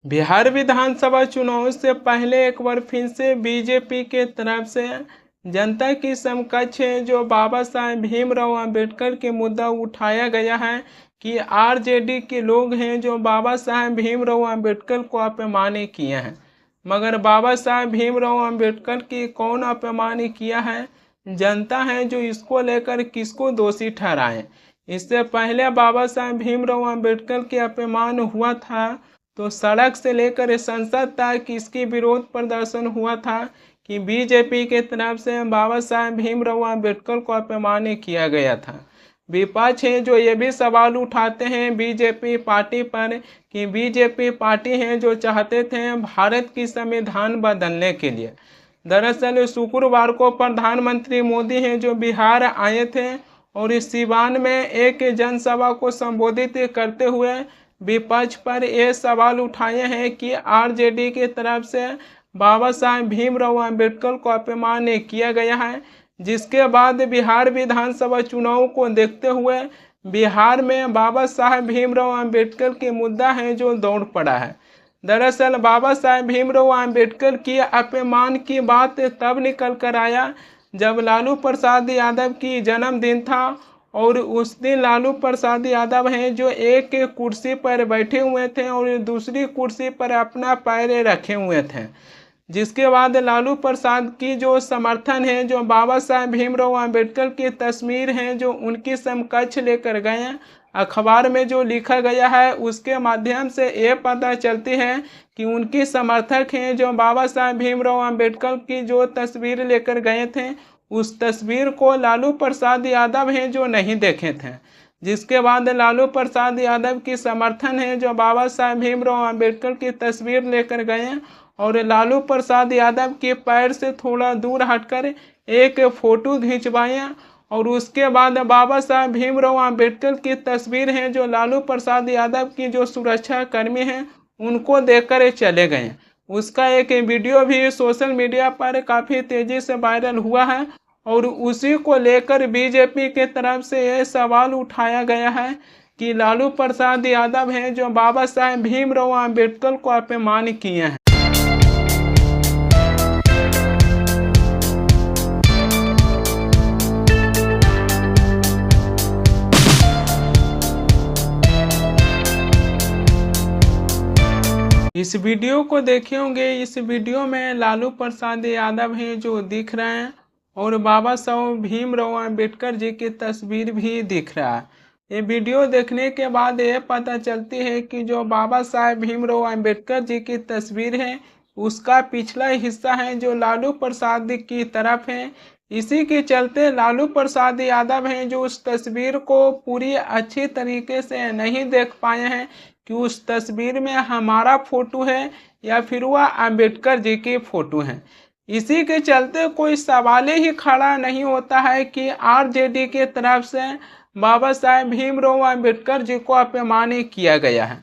बिहार विधानसभा चुनाव से पहले एक बार फिर से बीजेपी के तरफ से जनता की समकक्ष जो बाबा साहेब भीमराव अंबेडकर के मुद्दा उठाया गया है कि आरजेडी के लोग हैं जो बाबा साहेब भीमराव अंबेडकर को अपमानित किए हैं। मगर बाबा साहेब भीमराव अंबेडकर की कौन अपमानित किया है, जनता है जो इसको लेकर किसको दोषी ठहराए। इससे पहले बाबा साहेब भीमराव अंबेडकर के अपमान हुआ था तो सड़क से लेकर संसद तक इसकी विरोध प्रदर्शन हुआ था कि बीजेपी के तरफ से बाबा साहेब भीमराव अंबेडकर को अपमानित किया गया था। विपक्ष है जो ये भी सवाल उठाते हैं बीजेपी पार्टी पर कि बीजेपी पार्टी है जो चाहते थे भारत की संविधान बदलने के लिए। दरअसल शुक्रवार को प्रधानमंत्री मोदी हैं जो बिहार आए थे और इस सिवान में एक जनसभा को संबोधित करते हुए विपक्ष पर यह सवाल उठाए हैं कि आरजेडी की तरफ से बाबा साहेब भीमराव अंबेडकर को अपमानित किया गया है। जिसके बाद बिहार विधानसभा चुनाव को देखते हुए बिहार में बाबा साहेब भीमराव अंबेडकर के मुद्दा है जो दौड़ पड़ा है। दरअसल बाबा साहेब भीमराव अंबेडकर की अपमान की बात तब निकल कर आया जब लालू प्रसाद यादव की जन्मदिन था और उस दिन लालू प्रसाद यादव हैं जो एक कुर्सी पर बैठे हुए थे और दूसरी कुर्सी पर अपना पैर रखे हुए थे। जिसके बाद लालू प्रसाद की जो समर्थन है जो बाबा साहेब भीमराव अंबेडकर की तस्वीर हैं जो उनकी समकक्ष लेकर गए हैं। अखबार में जो लिखा गया है उसके माध्यम से ये पता चलती है कि उनकी समर्थक हैं जो बाबा साहेब भीमराव अंबेडकर की जो तस्वीर लेकर गए थे उस तस्वीर को लालू प्रसाद यादव हैं जो नहीं देखे थे। जिसके बाद लालू प्रसाद यादव की समर्थन है जो बाबा साहेब भीमराव अंबेडकर की तस्वीर लेकर गए और लालू प्रसाद यादव के पैर से थोड़ा दूर हटकर एक फोटो खिंचवाए और उसके बाद बाबा साहेब भीमराव अंबेडकर की तस्वीर है जो लालू प्रसाद यादव की जो सुरक्षा कर्मी हैं उनको देकर चले गए। उसका एक वीडियो भी सोशल मीडिया पर काफ़ी तेज़ी से वायरल हुआ है और उसी को लेकर बीजेपी के तरफ से यह सवाल उठाया गया है कि लालू प्रसाद यादव हैं जो बाबा साहेब भीमराव अंबेडकर को अपमानित किए हैं। इस वीडियो को देखे होंगे। इस वीडियो में लालू प्रसाद यादव हैं जो दिख रहे हैं और बाबा साहेब भीमराव अंबेडकर जी की तस्वीर भी दिख रहा है। ये वीडियो देखने के बाद ये पता चलती है कि जो बाबा साहेब भीमराव अंबेडकर जी की तस्वीर है उसका पिछला हिस्सा है जो लालू प्रसाद की तरफ है। इसी के चलते लालू प्रसाद यादव हैं जो उस तस्वीर को पूरी अच्छी तरीके से नहीं देख पाए हैं कि उस तस्वीर में हमारा फोटो है या फिर वह अंबेडकर जी की फोटो है। इसी के चलते कोई सवाल ही खड़ा नहीं होता है कि आरजेडी के तरफ से बाबा साहेब भीमराव अंबेडकर जी को अपमानित किया गया है।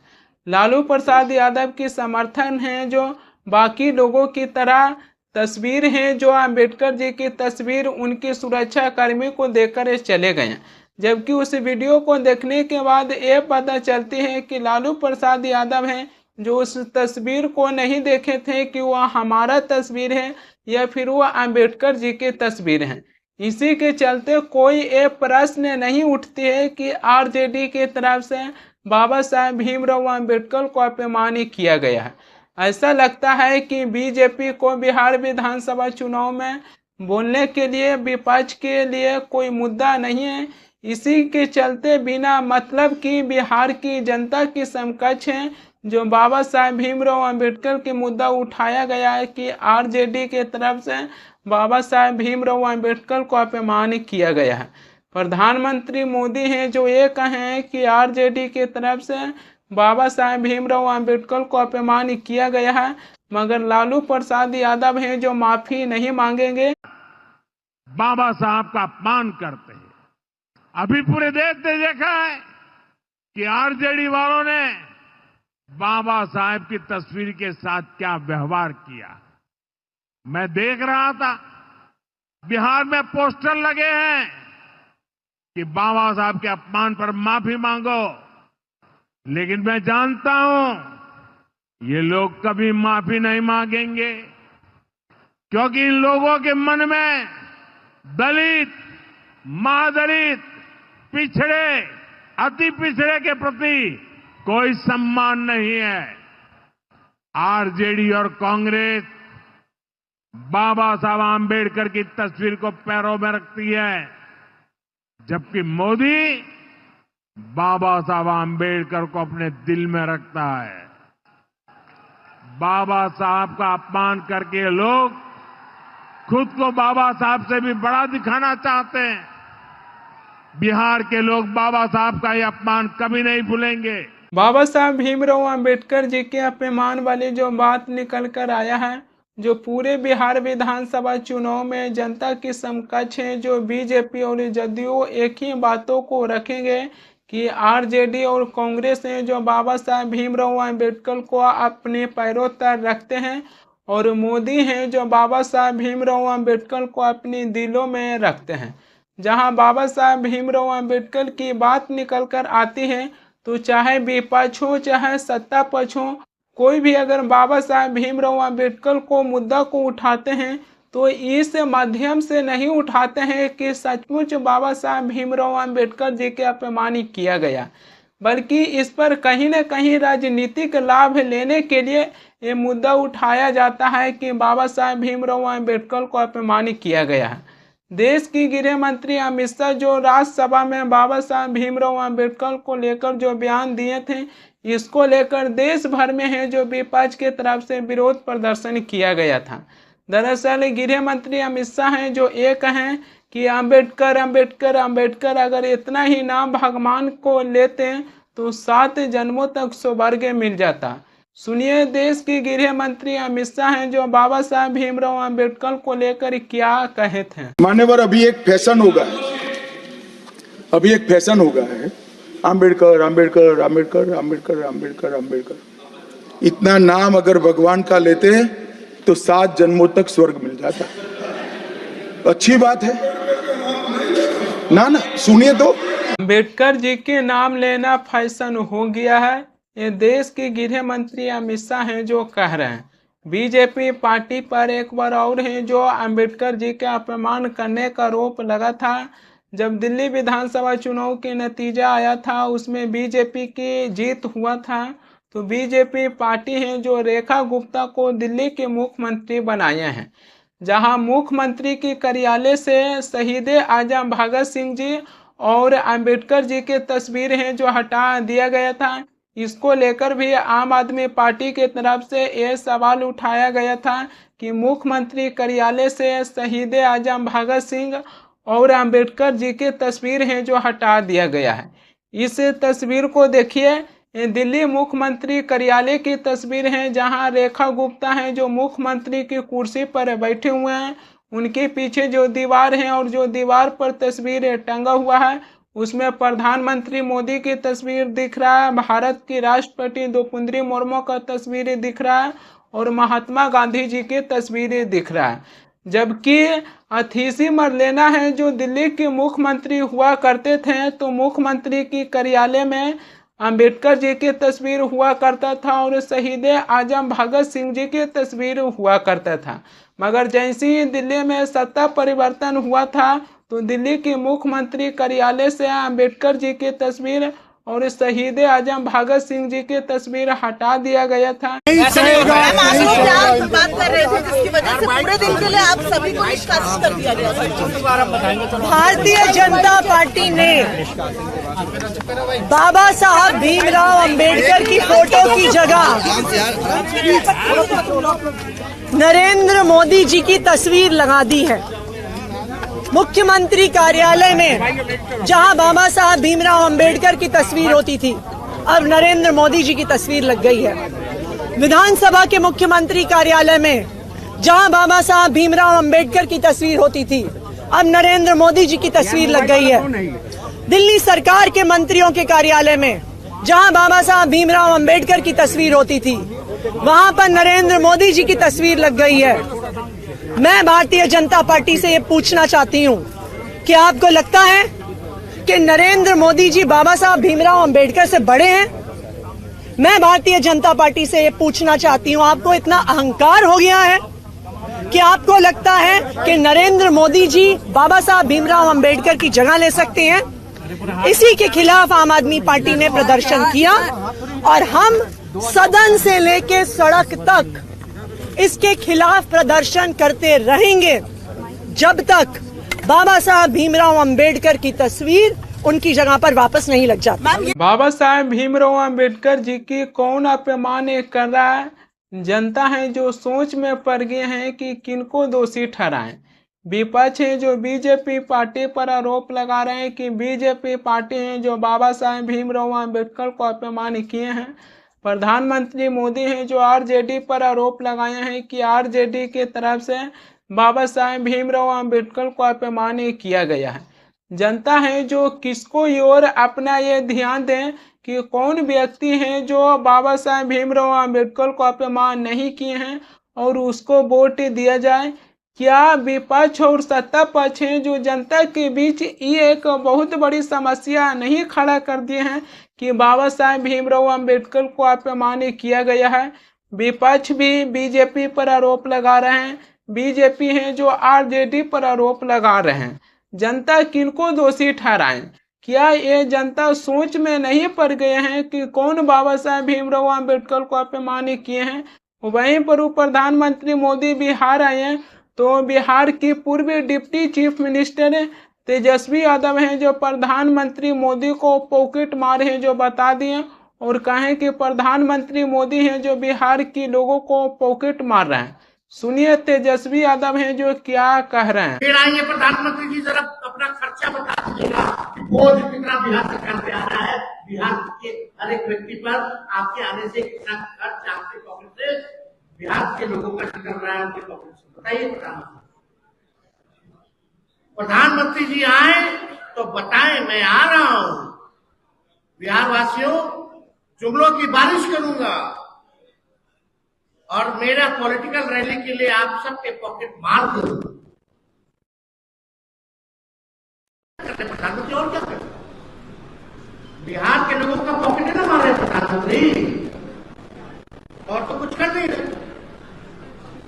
लालू प्रसाद यादव की समर्थन है जो बाकी लोगों की तरह तस्वीर है जो अंबेडकर जी की तस्वीर उनकी सुरक्षा कर्मी को देकर चले गए। जबकि उस वीडियो को देखने के बाद ये पता चलती है कि लालू प्रसाद यादव हैं जो उस तस्वीर को नहीं देखे थे कि वह हमारा तस्वीर है या फिर वह अंबेडकर जी की तस्वीर है। इसी के चलते कोई ये प्रश्न नहीं उठती है कि आरजेडी की तरफ से बाबा साहेब भीमराव अंबेडकर को अपमानित किया गया है। ऐसा लगता है कि बीजेपी को बिहार विधानसभा चुनाव में बोलने के लिए विपक्ष के लिए कोई मुद्दा नहीं है। इसी के चलते बिना मतलब की बिहार की जनता की समकक्ष है जो बाबा साहेब भीमराव अंबेडकर के मुद्दा उठाया गया है कि आरजेडी के तरफ से बाबा साहेब भीमराव अंबेडकर को अपमानित किया गया है। प्रधानमंत्री मोदी हैं जो ये कहे हैं कि आरजेडी के तरफ से बाबा साहेब भीमराव अंबेडकर को अपमानित किया गया है, मगर लालू प्रसाद यादव हैं जो माफी नहीं मांगेंगे। बाबा साहब का अपमान करते हैं। अभी पूरे देश ने देखा है कि आरजेडी वालों ने बाबा साहेब की तस्वीर के साथ क्या व्यवहार किया। मैं देख रहा था बिहार में पोस्टर लगे हैं कि बाबा साहब के अपमान पर माफी मांगो, लेकिन मैं जानता हूं ये लोग कभी माफी नहीं मांगेंगे, क्योंकि इन लोगों के मन में दलित, महादलित, पिछड़े, अति पिछड़े के प्रति कोई सम्मान नहीं है। आरजेडी और कांग्रेस बाबा साहब आंबेडकर की तस्वीर को पैरों में रखती है, जबकि मोदी बाबा साहब आंबेडकर को अपने दिल में रखता है। बाबा साहब का अपमान करके लोग खुद को बाबा साहब से भी बड़ा दिखाना चाहते हैं। बिहार के लोग बाबा साहब का यह अपमान कभी नहीं भूलेंगे। बाबा साहब भीमराव अंबेडकर जी के अपमान वाली जो बात निकल कर आया है, जो पूरे बिहार विधानसभा चुनाव में जनता की समकक्ष है, जो बीजेपी और जदयू एक ही बातों को रखेंगे कि आरजेडी और कांग्रेस हैं जो बाबा साहब भीमराव अंबेडकर को अपने पैरों तक रखते हैं, और मोदी हैं जो बाबा साहब भीमराव अंबेडकर को अपने दिलों में रखते हैं। जहां बाबा साहब भीमराव अंबेडकर की बात निकल कर आती है तो चाहे विपक्ष हो चाहे सत्ता पक्ष हो, कोई भी अगर बाबा साहब भीमराव अंबेडकर को मुद्दा को उठाते हैं तो इस माध्यम से नहीं उठाते हैं कि सचमुच बाबा साहब भीमराव अंबेडकर जी के अपमानित किया गया, बल्कि इस पर कहीं न कहीं राजनीतिक लाभ लेने के लिए ये मुद्दा उठाया जाता है कि बाबा साहब भीमराव अंबेडकर को अपमानित किया गया है। देश की गृह मंत्री अमित शाह जो राज्यसभा में बाबा साहब भीमराव अंबेडकर को लेकर जो बयान दिए थे, इसको लेकर देश भर में है जो विपक्ष के तरफ से विरोध प्रदर्शन किया गया था। दरअसल गृह मंत्री अमित शाह हैं जो ये कहें कि अंबेडकर अंबेडकर अंबेडकर, अगर इतना ही नाम भगवान को लेते तो 7 जन्मों तक स्वर्ग मिल जाता। सुनिए देश की गृह मंत्री अमित शाह हैं जो बाबा साहब भीमराव अंबेडकर को लेकर क्या कहे थे। मान्यवर, अभी एक फैशन होगा है अंबेडकर अंबेडकर अंबेडकर अंबेडकर अंबेडकर अंबेडकर। इतना नाम अगर भगवान का लेते हैं तो 7 जन्मों तक स्वर्ग मिल जाता। अच्छी बात है ना। सुनिए तो, अंबेडकर जी के नाम लेना फैशन हो गया है, ये देश के गृह मंत्री अमित शाह हैं जो कह रहे हैं। बीजेपी पार्टी पर एक बार और है जो अंबेडकर जी का अपमान करने का आरोप लगा था। जब दिल्ली विधानसभा चुनाव के नतीजा आया था उसमें बीजेपी की जीत हुआ था, तो बीजेपी पार्टी है जो रेखा गुप्ता को दिल्ली के मुख्यमंत्री बनाए हैं। जहां मुख्यमंत्री के कार्यालय से शहीद आजम भगत सिंह जी और अंबेडकर जी के तस्वीर हैं जो हटा दिया गया था। इसको लेकर भी आम आदमी पार्टी के तरफ से ये सवाल उठाया गया था कि मुख्यमंत्री कार्यालय से शहीद आजम भगत सिंह और अंबेडकर जी के तस्वीर हैं जो हटा दिया गया है। इस तस्वीर को देखिए, दिल्ली मुख्यमंत्री कार्यालय की तस्वीर है जहां रेखा गुप्ता हैं जो मुख्यमंत्री की कुर्सी पर बैठे हुए हैं। उनके पीछे जो दीवार है और जो दीवार पर तस्वीर टंगा हुआ है उसमें प्रधानमंत्री मोदी की तस्वीर दिख रहा है, भारत की राष्ट्रपति द्रौपदी मुर्मू का तस्वीर दिख रहा है और महात्मा गांधी जी की तस्वीरें दिख रहा है। जबकि अथीसी मरलेना है जो दिल्ली के मुख्यमंत्री हुआ करते थे, तो मुख्यमंत्री की कार्यालय में अंबेडकर जी की तस्वीर हुआ करता था और शहीद आजम भगत सिंह जी की तस्वीर हुआ करता था। मगर जैसे ही दिल्ली में सत्ता परिवर्तन हुआ था तो दिल्ली के मुख्यमंत्री कार्यालय से अंबेडकर जी की तस्वीर और शहीद आजम भगत सिंह जी की तस्वीर हटा दिया गया था। बात कर रहे थे जिसकी वजह से पूरे दिन के लिए आप सभी को निष्कासित कर दिया गया। भारतीय जनता पार्टी ने बाबा साहब भीमराव अंबेडकर की फोटो की जगह नरेंद्र मोदी जी की तस्वीर लगा दी है। मुख्यमंत्री कार्यालय में जहां बाबा साहब भीमराव अंबेडकर की तस्वीर होती थी, अब नरेंद्र मोदी जी की तस्वीर लग गई है। विधानसभा के मुख्यमंत्री कार्यालय में जहां बाबा साहब भीमराव अंबेडकर की तस्वीर होती थी, अब नरेंद्र मोदी जी की तस्वीर लग गई है। दिल्ली सरकार के मंत्रियों के कार्यालय में जहां बाबा साहब भीमराव अंबेडकर की तस्वीर होती थी, वहां पर नरेंद्र मोदी जी की तस्वीर लग गई है। मैं भारतीय जनता पार्टी से ये पूछना चाहती हूँ कि आपको लगता है कि नरेंद्र मोदी जी बाबा साहब भीमराव अंबेडकर से बड़े हैं? मैं भारतीय जनता पार्टी से ये पूछना चाहती हूँ, आपको इतना अहंकार हो गया है कि आपको लगता है कि नरेंद्र मोदी जी बाबा साहब भीमराव अंबेडकर की जगह ले सकते हैं? इसी के खिलाफ आम आदमी पार्टी ने प्रदर्शन किया और हम सदन से लेके सड़क तक इसके खिलाफ प्रदर्शन करते रहेंगे जब तक बाबा साहब भीमराव अंबेडकर की तस्वीर उनकी जगह पर वापस नहीं लग जाती। बाबा साहब भीमराव अंबेडकर जी की कौन अपमान कर रहा है? जनता है जो सोच में पड़ गए हैं कि किनको दोषी ठहराएं। विपक्ष है जो बीजेपी पार्टी पर आरोप लगा रहे हैं कि बीजेपी पार्टी है जो बाबा साहब भीमराव अंबेडकर को अपमान किए हैं। प्रधानमंत्री मोदी हैं जो आरजेडी पर आरोप लगाए हैं कि आरजेडी की तरफ से बाबा साहब भीमराव अंबेडकर को अपमान किया गया है। जनता है जो किसको और अपना ये ध्यान दें कि कौन व्यक्ति हैं जो बाबा साहब भीमराव अंबेडकर को अपमान नहीं किए हैं और उसको वोट दिया जाए। क्या विपक्ष और सत्ता पक्ष हैं जो जनता के बीच ये एक बहुत बड़ी समस्या नहीं खड़ा कर दिए हैं कि बाबा साहब भीमराव अंबेडकर को अपमान किया गया है? विपक्ष भी बीजेपी पर आरोप लगा रहे हैं, बीजेपी हैं जो आरजेडी पर आरोप लगा रहे हैं। जनता किनको दोषी ठहराएं? क्या ये जनता सोच में नहीं पड़ गए हैं कि कौन बाबा साहब भीमराव अंबेडकर को अपमान किए हैं? वहीं पर प्रधानमंत्री मोदी बिहार आए हैं तो बिहार की पूर्व deputy chief minister Tejashwi Yadav हैं जो प्रधानमंत्री मोदी को पॉकेट मार है जो बता दिए और कहें कि प्रधानमंत्री मोदी हैं जो बिहार के लोगों को पॉकेट मार रहे हैं। सुनिए तेजस्वी यादव हैं जो क्या कह रहे हैं। फिर आएंगे प्रधानमंत्री जी, जरा अपना खर्चा बता दीजिएगा, बोझ कितना बिहार सरकार पे आ रहा है, बिहार के हर एक व्यक्ति पर आपके आने से कितना खर्च आपके पॉकेट से बिहार के लोगों का निकल रहा है, उनके पॉकेट से बताइए। प्रधानमंत्री जी आए तो बताएं, मैं आ रहा हूं, बिहार वासियों जुमलों की बारिश करूंगा और मेरा पॉलिटिकल रैली के लिए आप सबके पॉकेट मार दूंगा। प्रधानमंत्री और क्या करें? बिहार के लोगों का पॉकेट है ना मारे प्रधानमंत्री, और तो कुछ कर नहीं रहे।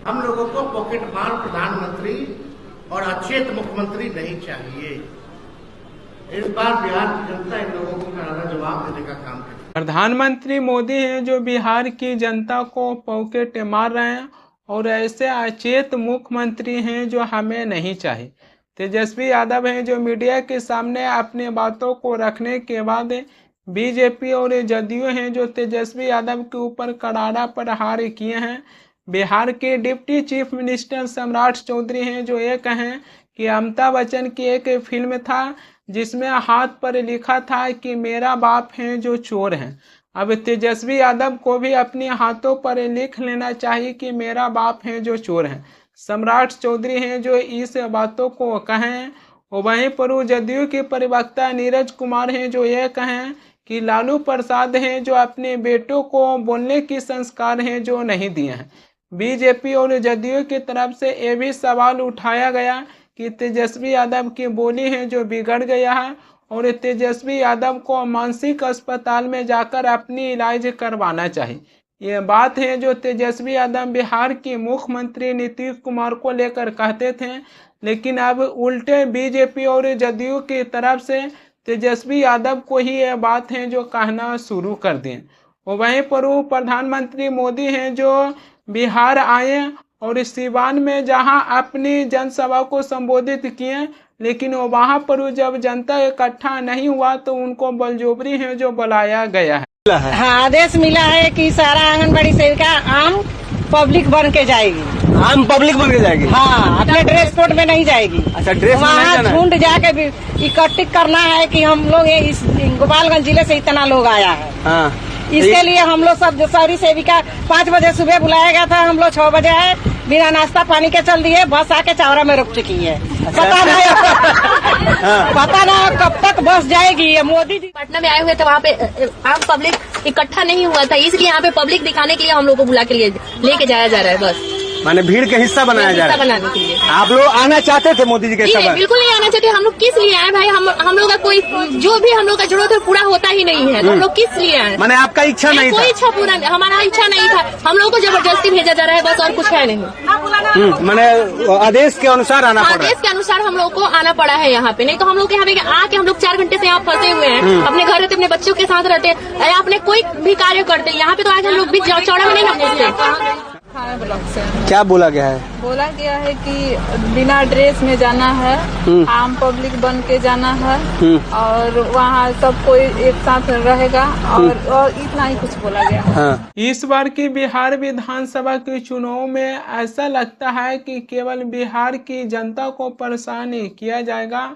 हम लोगों को पॉकेट मार प्रधानमंत्री और अचेत मुख्यमंत्री नहीं चाहिए। इस बार बिहार की जनता इन लोगों को करारा जवाब देने का काम करे। प्रधानमंत्री मोदी हैं जो बिहार की जनता को पॉकेट मार रहे हैं और ऐसे अचेत मुख्यमंत्री हैं जो हमें नहीं चाहिए। तेजस्वी यादव हैं जो मीडिया के सामने अपनी बातों को रखने के बाद बीजेपी और जदयू हैं जो तेजस्वी यादव के ऊपर करारा प्रहार किए हैं। बिहार के डिप्टी चीफ मिनिस्टर सम्राट चौधरी हैं जो ये कहें कि अमिताभ बच्चन की एक फिल्म था जिसमें हाथ पर लिखा था कि मेरा बाप है जो चोर हैं। अब तेजस्वी यादव को भी अपने हाथों पर लिख लेना चाहिए कि मेरा बाप है जो चोर हैं। सम्राट चौधरी हैं जो इस बातों को कहें। वहीं पर जदयू के प्रवक्ता नीरज कुमार हैं जो ये कहें कि लालू प्रसाद हैं जो अपने बेटों को बोलने की संस्कार हैं जो नहीं दिए हैं। बीजेपी और जदयू की तरफ से ये भी सवाल उठाया गया कि तेजस्वी यादव की बोली है जो बिगड़ गया है और तेजस्वी यादव को मानसिक अस्पताल में जाकर अपनी इलाज करवाना चाहिए। ये बात है जो तेजस्वी यादव बिहार के मुख्यमंत्री नीतीश कुमार को लेकर कहते थे, लेकिन अब उल्टे बीजेपी और जदयू की तरफ से तेजस्वी यादव को ही यह बात है जो कहना शुरू कर दें। वहीं पर प्रधानमंत्री मोदी हैं जो बिहार आए और सिवान में जहां अपनी जनसभा को संबोधित किए, लेकिन वहां पर जब जनता इकट्ठा नहीं हुआ तो उनको बलजोबरी है जो बुलाया गया है। हाँ, आदेश मिला है कि सारा आंगनबाड़ी सेविका आम पब्लिक बन के जाएगी। आम पब्लिक बन के जाएगी? हाँ, अपने ड्रेस कोड में नहीं जाएगी। अच्छा, ड्रेस वहाँ झुंड जाके इकट्ठित करना है कि हम लोग इस गोपालगंज जिले से इतना लोग आया है। हाँ, इसके लिए हम लोग सब सारी सेविका 5 बजे सुबह बुलाया गया था, हम लोग 6 बजे आए, बिना नाश्ता पानी के चल दिए, बस आके चावरा में रुक चुकी है। पता नहीं कब तक बस जाएगी। मोदी जी पटना में आए हुए थे, वहाँ पे आम पब्लिक इकट्ठा नहीं हुआ था, इसलिए यहाँ पे पब्लिक दिखाने के लिए हम लोग को बुला के लेके जाया जा रहा है। बस माने भीड़ का हिस्सा बनाया जा रहा है। बनाने के लिए आप लोग आना चाहते थे मोदी जी के सभा? बिल्कुल नहीं आना चाहते। हम लोग किस लिए आए भाई? हम लोग का कोई जो भी हम लोग का जरूरत है पूरा होता ही नहीं है, तो हम लोग किस लिए आए? माने आपका इच्छा नहीं था? कोई इच्छा पूरा, हमारा इच्छा नहीं था। हम लोग को जबरदस्ती भेजा जा रहा है बस, और कुछ है नहीं। माने आदेश के अनुसार आना पड़ा? आदेश के अनुसार हम लोग को आना पड़ा है यहाँ पे, नहीं तो हम लोग यहाँ पे आके हम लोग 4 घंटे से यहाँ फंसे हुए हैं। अपने घर रहते, अपने बच्चों के साथ रहते, अपने कोई भी कार्य करते, यहाँ पे तो आज हम लोग भी चौड़ा में नहीं पहुँचते। ब्लॉक से क्या बोला गया है? बोला गया है कि बिना ड्रेस में जाना है, आम पब्लिक बन के जाना है, और वहाँ सब कोई एक साथ रहेगा, और इतना ही कुछ बोला गया है। हाँ। इस बार की बिहार विधानसभा के चुनाव में ऐसा लगता है कि केवल बिहार की जनता को परेशान किया जाएगा।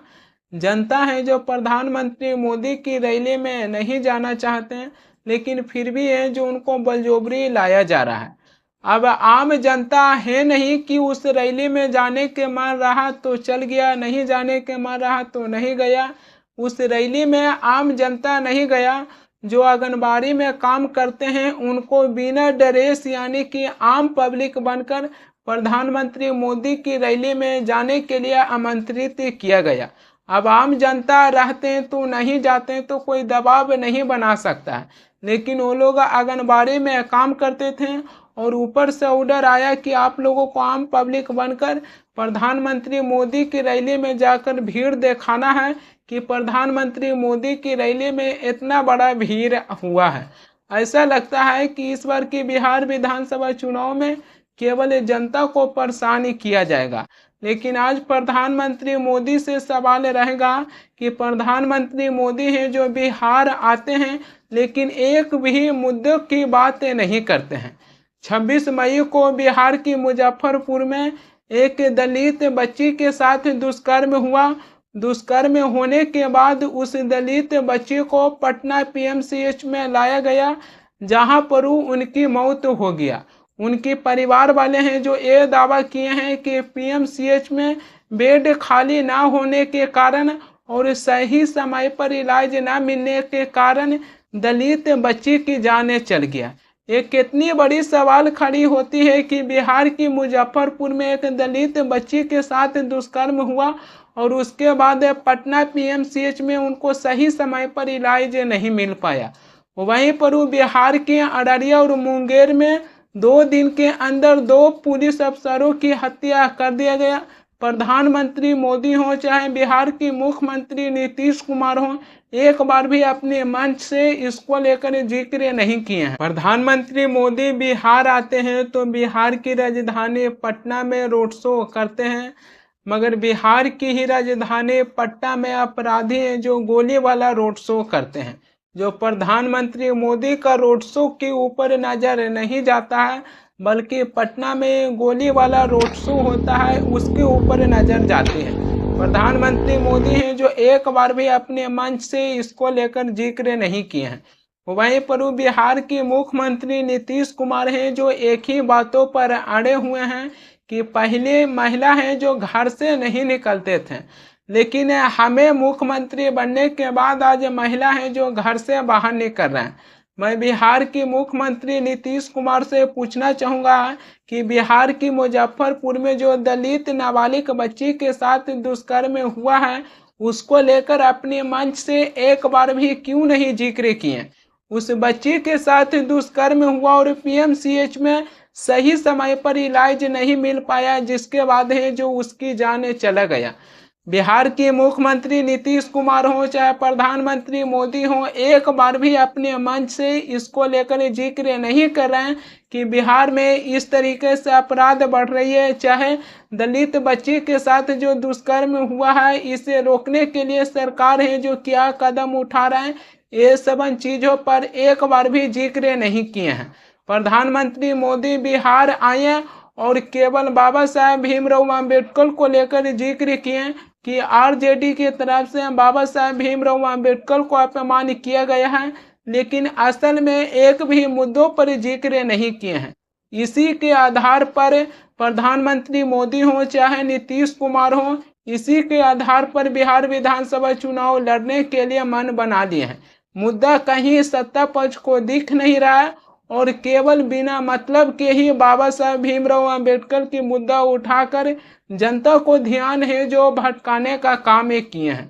जनता है जो प्रधानमंत्री मोदी की रैली में नहीं जाना चाहते, लेकिन फिर भी है जो उनको बलजोबरी लाया जा रहा है। अब आम जनता है नहीं कि उस रैली में जाने के मन रहा तो चल गया, नहीं जाने के मन रहा तो नहीं गया। उस रैली में आम जनता नहीं गया। जो आंगनबाड़ी में काम करते हैं उनको बिना ड्रेस यानी कि आम पब्लिक बनकर प्रधानमंत्री मोदी की रैली में जाने के लिए आमंत्रित किया गया। अब आम जनता रहते हैं तो नहीं जाते हैं तो कोई दबाव नहीं बना सकता है, लेकिन वो लोग आंगनबाड़ी में काम करते थे और ऊपर से ऑर्डर आया कि आप लोगों को आम पब्लिक बनकर प्रधानमंत्री मोदी की रैली में जाकर भीड़ दिखाना है कि प्रधानमंत्री मोदी की रैली में इतना बड़ा भीड़ हुआ है। ऐसा लगता है कि इस बार की बिहार विधानसभा चुनाव में केवल जनता को परेशान किया जाएगा। लेकिन आज प्रधानमंत्री मोदी से सवाल रहेगा कि प्रधानमंत्री मोदी हैं जो बिहार आते हैं लेकिन एक भी मुद्दे की बात नहीं करते हैं। 26 मई को बिहार की मुजफ्फरपुर में एक दलित बच्ची के साथ दुष्कर्म हुआ। दुष्कर्म होने के बाद उस दलित बच्ची को पटना पीएमसीएच में लाया गया, जहां पर उनकी मौत हो गया। उनके परिवार वाले हैं जो ये दावा किए हैं कि पीएमसीएच में बेड खाली ना होने के कारण और सही समय पर इलाज ना मिलने के कारण दलित बच्ची की जान चल गया। एक कितनी बड़ी सवाल खड़ी होती है कि बिहार की मुजफ्फरपुर में एक दलित बच्ची के साथ दुष्कर्म हुआ और उसके बाद पटना पीएमसीएच में उनको सही समय पर इलाज नहीं मिल पाया। वहीं पर बिहार के अररिया और मुंगेर में 2 दिन के अंदर 2 पुलिस अफसरों की हत्या कर दिया गया। प्रधानमंत्री मोदी हो चाहे बिहार के मुख्यमंत्री नीतीश कुमार हो, एक बार भी अपने मंच से इसको लेकर जिक्र नहीं किए हैं। प्रधानमंत्री मोदी बिहार आते हैं तो बिहार की राजधानी पटना में रोड शो करते हैं, मगर बिहार की ही राजधानी पटना में अपराधी हैं जो गोली वाला रोड शो करते हैं। जो प्रधानमंत्री मोदी का रोड शो के ऊपर नजर नहीं जाता है, बल्कि पटना में गोली वाला रोड शो होता है उसके ऊपर नजर जाती है। प्रधानमंत्री मोदी हैं जो एक बार भी अपने मंच से इसको लेकर जिक्र नहीं किए हैं। वहीं पर बिहार के मुख्यमंत्री नीतीश कुमार हैं जो एक ही बातों पर अड़े हुए हैं कि पहले महिला हैं जो घर से नहीं निकलते थे, लेकिन हमें मुख्यमंत्री बनने के बाद आज महिला हैं जो घर से बाहर निकल रहे हैं। मैं बिहार के मुख्यमंत्री नीतीश कुमार से पूछना चाहूँगा कि बिहार की मुजफ्फरपुर में जो दलित नाबालिग बच्ची के साथ दुष्कर्म हुआ है उसको लेकर अपने मंच से एक बार भी क्यों नहीं जिक्र किए। उस बच्ची के साथ दुष्कर्म हुआ और पीएमसीएच में सही समय पर इलाज नहीं मिल पाया, जिसके बाद है जो उसकी जान चला गया। बिहार के मुख्यमंत्री नीतीश कुमार हो चाहे प्रधानमंत्री मोदी हो, एक बार भी अपने मंच से इसको लेकर जिक्र नहीं कर रहे हैं कि बिहार में इस तरीके से अपराध बढ़ रही है। चाहे दलित बच्ची के साथ जो दुष्कर्म हुआ है इसे रोकने के लिए सरकार है जो क्या कदम उठा रहे हैं, ये सब चीज़ों पर एक बार भी जिक्र नहीं किए हैं। प्रधानमंत्री मोदी बिहार आए और केवल बाबा साहेब भीमराव अम्बेडकर को लेकर जिक्र किए कि आरजेडी की तरफ से बाबा साहेब भीमराव अम्बेडकर को अपमान किया गया है, लेकिन असल में एक भी मुद्दों पर जिक्र नहीं किए हैं। इसी के आधार पर प्रधानमंत्री मोदी हो चाहे नीतीश कुमार हो, इसी के आधार पर बिहार विधानसभा चुनाव लड़ने के लिए मन बना लिए हैं। मुद्दा कहीं सत्ता पक्ष को दिख नहीं रहा है और केवल बिना मतलब के ही बाबा साहेब भीमराव अंबेडकर की मुद्दा उठाकर जनता को ध्यान है जो भटकाने का काम किए हैं।